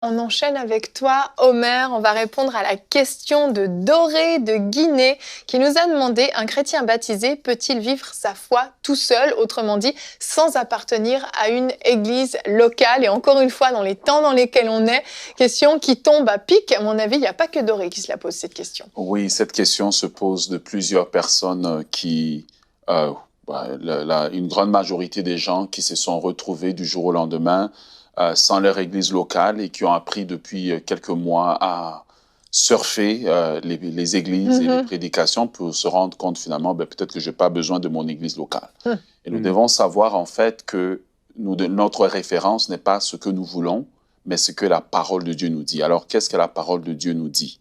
On enchaîne avec toi, Omer. On va répondre à la question de Doré de Guinée qui nous a demandé: un chrétien baptisé peut-il vivre sa foi tout seul, autrement dit, sans appartenir à une église locale? Et encore une fois, dans les temps dans lesquels on est, question qui tombe à pic. À mon avis, il n'y a pas que Doré qui se la pose, cette question. Oui, cette question se pose de plusieurs personnes une grande majorité des gens qui se sont retrouvés du jour au lendemain sans leur église locale et qui ont appris depuis quelques mois à surfer les églises et les prédications pour se rendre compte finalement, peut-être que je n'ai pas besoin de mon église locale. Et nous devons savoir en fait que notre référence n'est pas ce que nous voulons, mais ce que la parole de Dieu nous dit. Alors, qu'est-ce que la parole de Dieu nous dit?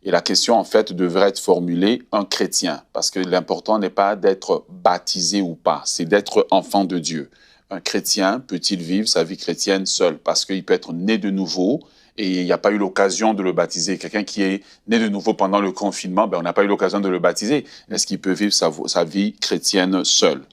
Et la question, en fait, devrait être formulée: un chrétien, parce que l'important n'est pas d'être baptisé ou pas, c'est d'être enfant de Dieu. Un chrétien peut-il vivre sa vie chrétienne seul? Parce qu'il peut être né de nouveau et il n'y a pas eu l'occasion de le baptiser. Quelqu'un qui est né de nouveau pendant le confinement, on n'a pas eu l'occasion de le baptiser. Est-ce qu'il peut vivre sa vie chrétienne seul?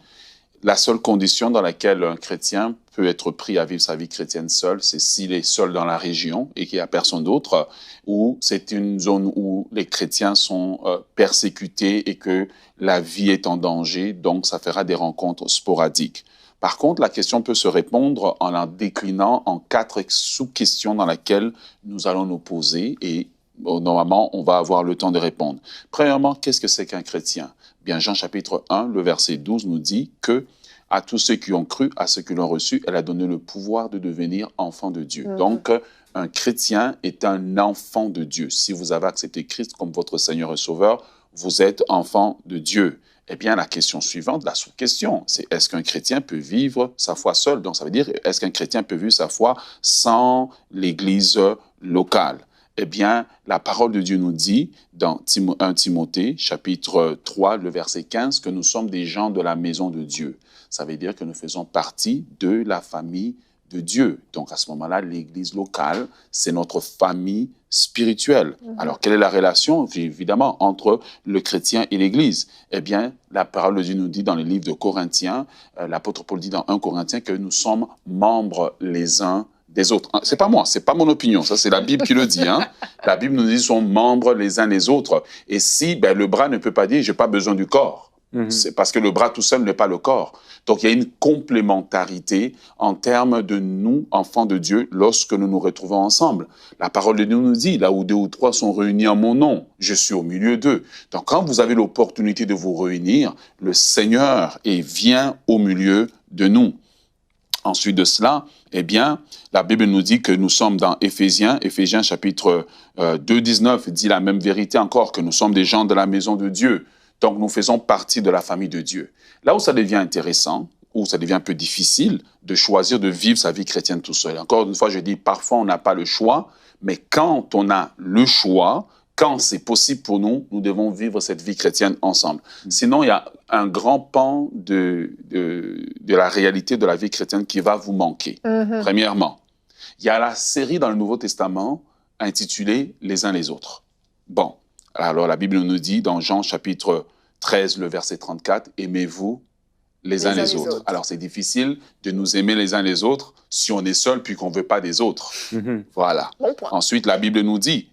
La seule condition dans laquelle un chrétien peut être pris à vivre sa vie chrétienne seul, c'est s'il est seul dans la région et qu'il n'y a personne d'autre, ou c'est une zone où les chrétiens sont persécutés et que la vie est en danger, donc ça fera des rencontres sporadiques. Par contre, la question peut se répondre en la déclinant en 4 sous-questions dans lesquelles nous allons nous poser et normalement, on va avoir le temps de répondre. Premièrement, qu'est-ce que c'est qu'un chrétien? Bien, Jean chapitre 1, le verset 12 nous dit que à tous ceux qui ont cru, à ceux qui l'ont reçu, elle a donné le pouvoir de devenir enfants de Dieu. Donc, un chrétien est un enfant de Dieu. Si vous avez accepté Christ comme votre Seigneur et Sauveur, vous êtes enfant de Dieu. Eh bien, la question suivante, la sous-question, c'est: est-ce qu'un chrétien peut vivre sa foi seul? Donc, ça veut dire, est-ce qu'un chrétien peut vivre sa foi sans l'église locale? Eh bien, la parole de Dieu nous dit dans 1 Timothée, chapitre 3, le verset 15, que nous sommes des gens de la maison de Dieu. Ça veut dire que nous faisons partie de la famille de Dieu. Donc, à ce moment-là, l'église locale, c'est notre famille spirituelle. Alors, quelle est la relation, évidemment, entre le chrétien et l'église? Eh bien, la parole de Dieu nous dit dans le livre de Corinthiens, l'apôtre Paul dit dans 1 Corinthiens que nous sommes membres les uns des autres. C'est pas moi, c'est pas mon opinion, ça c'est la Bible qui le dit. La Bible nous dit qu'ils sont membres les uns les autres. Et si le bras ne peut pas dire: j'ai pas besoin du corps, c'est parce que le bras tout seul n'est pas le corps. Donc il y a une complémentarité en termes de nous, enfants de Dieu, lorsque nous nous retrouvons ensemble. La parole de Dieu nous dit: là où 2 ou 3 sont réunis en mon nom, je suis au milieu d'eux. Donc quand vous avez l'opportunité de vous réunir, le Seigneur vient au milieu de nous. Ensuite de cela, eh bien, la Bible nous dit que nous sommes dans Éphésiens chapitre 2, 19, dit la même vérité encore, que nous sommes des gens de la maison de Dieu. Donc, nous faisons partie de la famille de Dieu. Là où ça devient intéressant, où ça devient un peu difficile de choisir de vivre sa vie chrétienne tout seul. Encore une fois, je dis, parfois, on n'a pas le choix, mais quand on a le choix, quand c'est possible pour nous, nous devons vivre cette vie chrétienne ensemble. Sinon, il y a un grand pan de la réalité de la vie chrétienne qui va vous manquer. Premièrement, il y a la série dans le Nouveau Testament intitulée « Les uns les autres ». Bon, alors la Bible nous dit dans Jean chapitre 13, le verset 34, « Aimez-vous les uns les autres ». Alors c'est difficile de nous aimer les uns les autres si on est seul puis qu'on ne veut pas des autres. Voilà. Bon point. Ensuite, la Bible nous dit,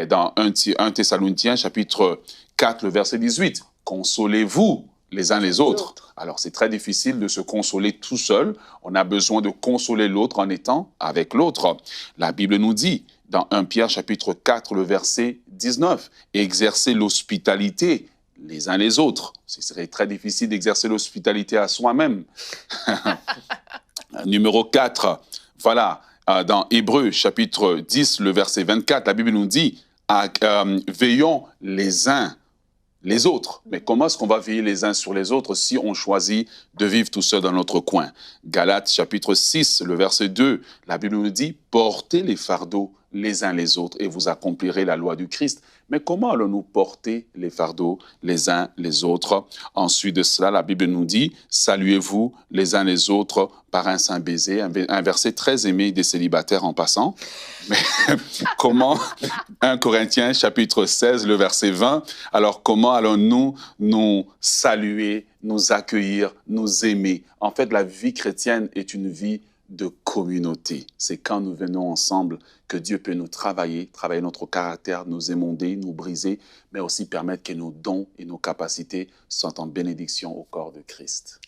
dans 1 Thessaloniciens, chapitre 4, le verset 18, « Consolez-vous les uns les autres ». Alors, c'est très difficile de se consoler tout seul. On a besoin de consoler l'autre en étant avec l'autre. La Bible nous dit, dans 1 Pierre, chapitre 4, le verset 19, « Exercez l'hospitalité les uns les autres ». Ce serait très difficile d'exercer l'hospitalité à soi-même. Numéro 4, voilà. Dans Hébreux, chapitre 10, le verset 24, la Bible nous dit « Veillons les uns les autres ». Mais comment est-ce qu'on va veiller les uns sur les autres si on choisit de vivre tout seul dans notre coin? Galates, chapitre 6, le verset 2, la Bible nous dit « Portez les fardeaux les uns les autres et vous accomplirez la loi du Christ ». Mais comment allons-nous porter les fardeaux les uns les autres? Ensuite de cela, la Bible nous dit « Saluez-vous les uns les autres par un saint baiser », un verset très aimé des célibataires en passant. Mais comment, 1 Corinthiens chapitre 16, le verset 20, alors comment allons-nous nous saluer, nous accueillir, nous aimer? En fait, la vie chrétienne est une vie de communauté. C'est quand nous venons ensemble que Dieu peut nous travailler notre caractère, nous émonder, nous briser, mais aussi permettre que nos dons et nos capacités soient en bénédiction au corps de Christ.